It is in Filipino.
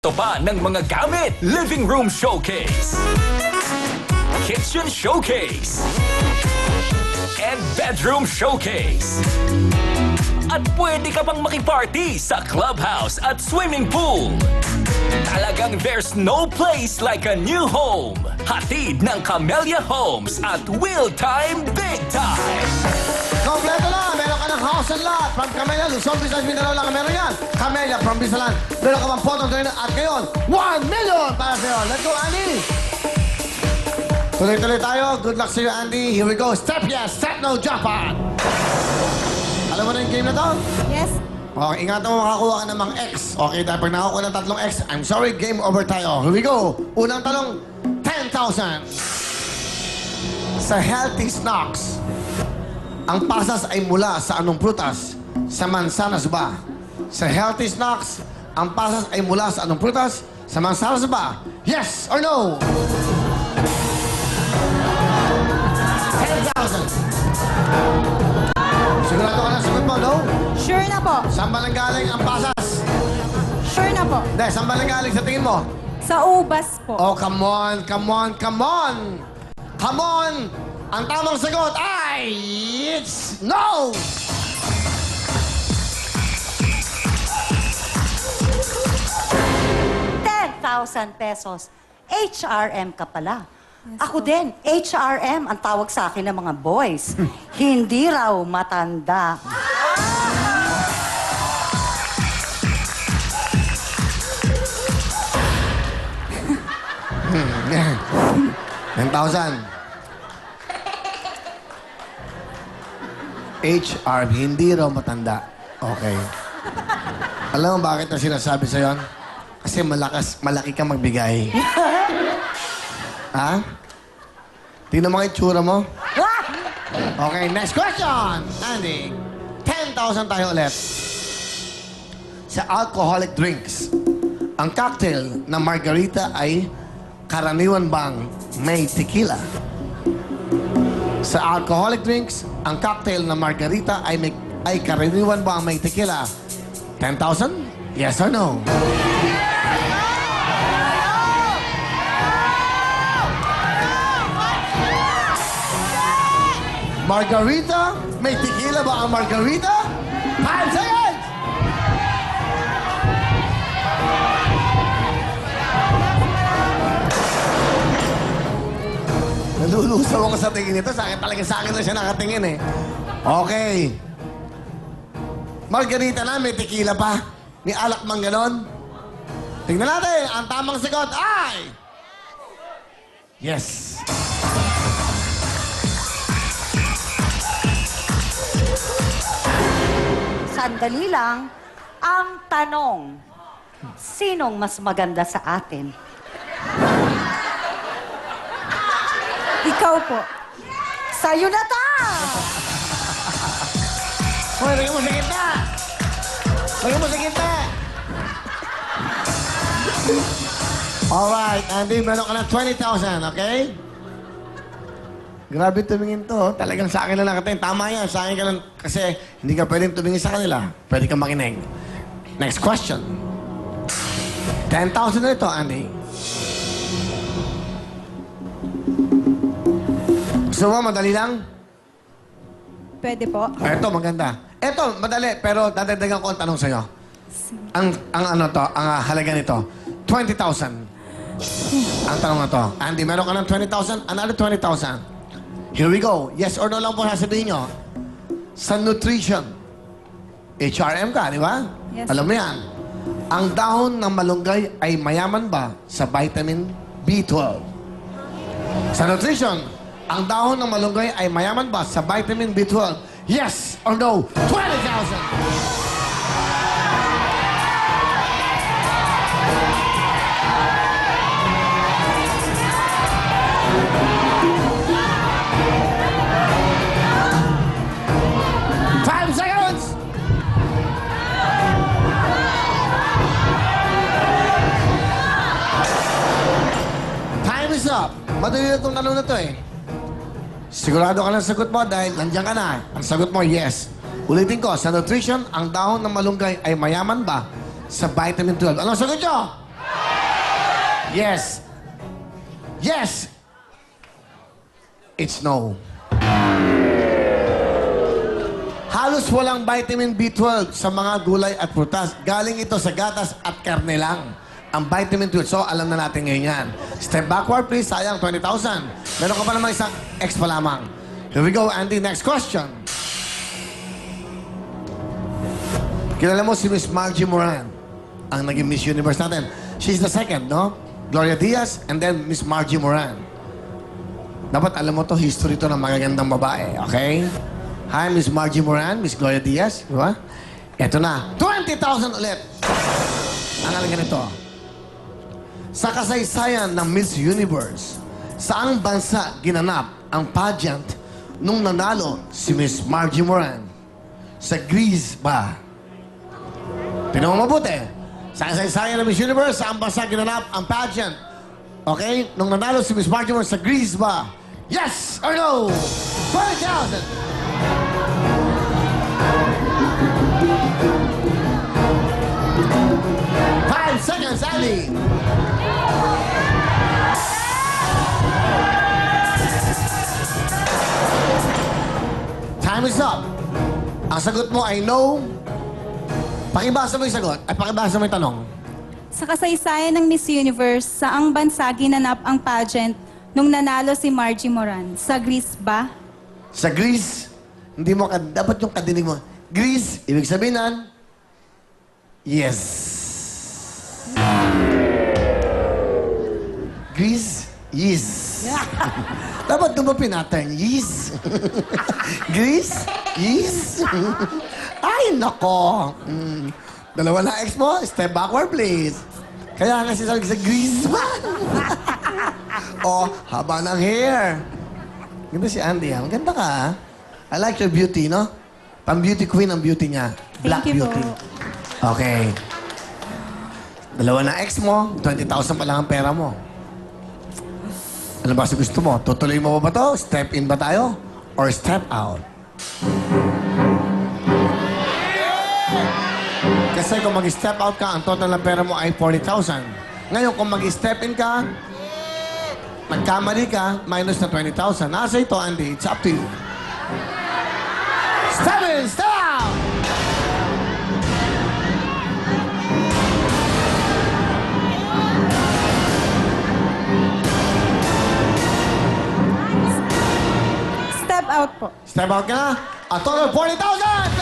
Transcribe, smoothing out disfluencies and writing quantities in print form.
Ito pa ng mga gamit, living room showcase, kitchen showcase, and bedroom showcase. At pwede ka pang makiparty sa clubhouse at swimming pool. Talagang there's no place like a new home. Hatid ng Camellia Homes at Wheel Time Big Time. Kompleto na! Meron ka ng house and lot from Camellia, Luzon, Visayas, Mindanao lang meron yan. Camellia from Bisalan. Meron ka bang photo doon at ngayon, 1 million para sa'yo. Let's go, Andy! Tuloy-tuloy tayo. Good luck sa'yo, Andy. Here we go. Step yes, step no, jump on! Alam mo na yung game na to? Yes. Okay, ingatan mo makakuha ka ng mga X. Okay, dahil pag nakakuha ng tatlong X, I'm sorry, game over tayo. Here we go. Unang tanong, 10,000. Sa Healthy Snacks, ang pasas ay mula sa anong prutas? Sa mansanas ba? Sa Healthy Snacks, ang pasas ay mula sa anong prutas? Sa mansanas ba? Yes or no? 10,000. Sigurado ka na sagot mo, no? Sure na po. Saan ba nanggaling ang pasas? Sure na po. Hindi, saan ba nanggaling sa tingin mo? Sa ubas po. Oh, come on, come on, come on! Come on! Ang tamang sagot ay... It's no! ₱10,000. HRM ka pala. Ako din, HRM ang tawag sa akin ng mga boys. Hindi raw matanda. $10,000. HR, hindi raw matanda. Okay. Alam mo bakit na sinasabi sa'yo? Kasi malaki kang magbigay. Ha? Tingnan mo ang itsura mo. Okay, next question. Andy, 10,000 tayo ulit. Sa alcoholic drinks, ang cocktail na margarita ay karaniwan bang may tequila? Sa alcoholic drinks, ang cocktail na margarita ay karaniwan bang may tequila? 10,000? Yes or no? Margarita? May tequila ba ang margarita? 5 seconds! Nalulusaw ako sa tingin nito. Sa akin na siya nakatingin eh. Okay. Margarita na, may tequila pa. May alak mang ganon. Tingnan natin. Ang tamang sagot ay... Yes. Sandali lang, ang tanong, sinong mas maganda sa atin? Ikaw po. Sa'yo na ta! Hoy, lagyan mo sa gitna! Lagyan mo sa gitna! Alright, Andy, meron ka ng 20,000, okay? Grabe tumingin to. Talagang sa akin na nakatingin. Tama yan. Sa akin ka lang. Kasi hindi ka pwedeng tumingin sa kanila. Pwede kang makinig. Next question. 10,000 na ito, Andy. Gusto mo, madali lang? Pwede po. Ito, maganda. Ito, madali. Pero dadagdagan ko ang tanong sa'yo. Ang halaga nito, 20,000. Ang tanong na to. Andy, meron ka ng 20,000? Another 20,000. Here we go. Yes or no lang po sasabihin nyo. Sa nutrition, HRM ka, di ba? Yes. Alam mo yan. Ang dahon ng malunggay ay mayaman ba sa vitamin B12? Sa nutrition, ang dahon ng malunggay ay mayaman ba sa vitamin B12? Yes or no? 20,000! Madali na itong tanong na ito eh. Sigurado ka na sa sagot mo dahil nandiyan ka na. Ang sagot mo, yes. Ulitin ko, sa nutrition, ang dahon ng malunggay ay mayaman ba sa vitamin 12? Anong sagot nyo? Yes. Yes. It's no. Halos walang vitamin B12 sa mga gulay at prutas. Galing ito sa gatas at karne lang. Ang vitamin 12. So, alam na natin ngayon yan. Step backward, please. Sayang, 20,000. Meron ka pa naman isang X pa lamang. Here we go, Andy. Next question. Kilala mo si Miss Margie Moran, ang naging Miss Universe natin. She's the second, no? Gloria Diaz and then Miss Margie Moran. Dapat alam mo to, history to ng magagandang babae, okay? Hi, Miss Margie Moran, Miss Gloria Diaz, di ba? Ito na, 20,000 ulit. Ang alam ganito. Sa kasaysayan ng Miss Universe, saang bansa ginanap ang pageant nung nanalo si Miss Margie Moran? Sa Greece ba? Tingnan mo mabuti. Sa kasaysayan ng Miss Universe, saang bansa ginanap ang pageant? Okay? Nung nanalo si Miss Margie Moran sa Greece ba? Yes or no? 20,000! 5 seconds, Andy. Time is up. Ang sagot mo ay no. Pakibasa mo yung sagot at pakibasa mo yung tanong. Sa kasaysayan ng Miss Universe, saang bansa ginanap ang pageant nung nanalo si Margie Moran? Sa Greece ba? Sa Greece, hindi mo dapat yung kadinig mo. Greece, ibig sabihin nan, yes. Greece, yes. Dapat dumapin natin, yes. Greece, yes. Ay, nako. Dalawa na ex mo, step backward, please. Kaya nga sinasabi sa Greece ba? Oh, haba ng hair. Ganda si Andy, ha? Maganda ka, ha? I like your beauty, no? Pang-beauty queen ang beauty niya. Black Thank you beauty. po. Okay. Dalawa na ex mo, 20,000 pa lang ang pera mo. Ano ba sa gusto mo? Tutuloy mo ba to? Step in ba tayo? Or step out? Kasi kung mag-step out ka, ang total ng pera mo ay 40,000. Ngayon, kung mag-step in ka, nagkamali ka, minus na 20,000. Nasa ito, Andy. It's up to you. Step in, step out! Step out po. Step out ka na. A total of 40,000!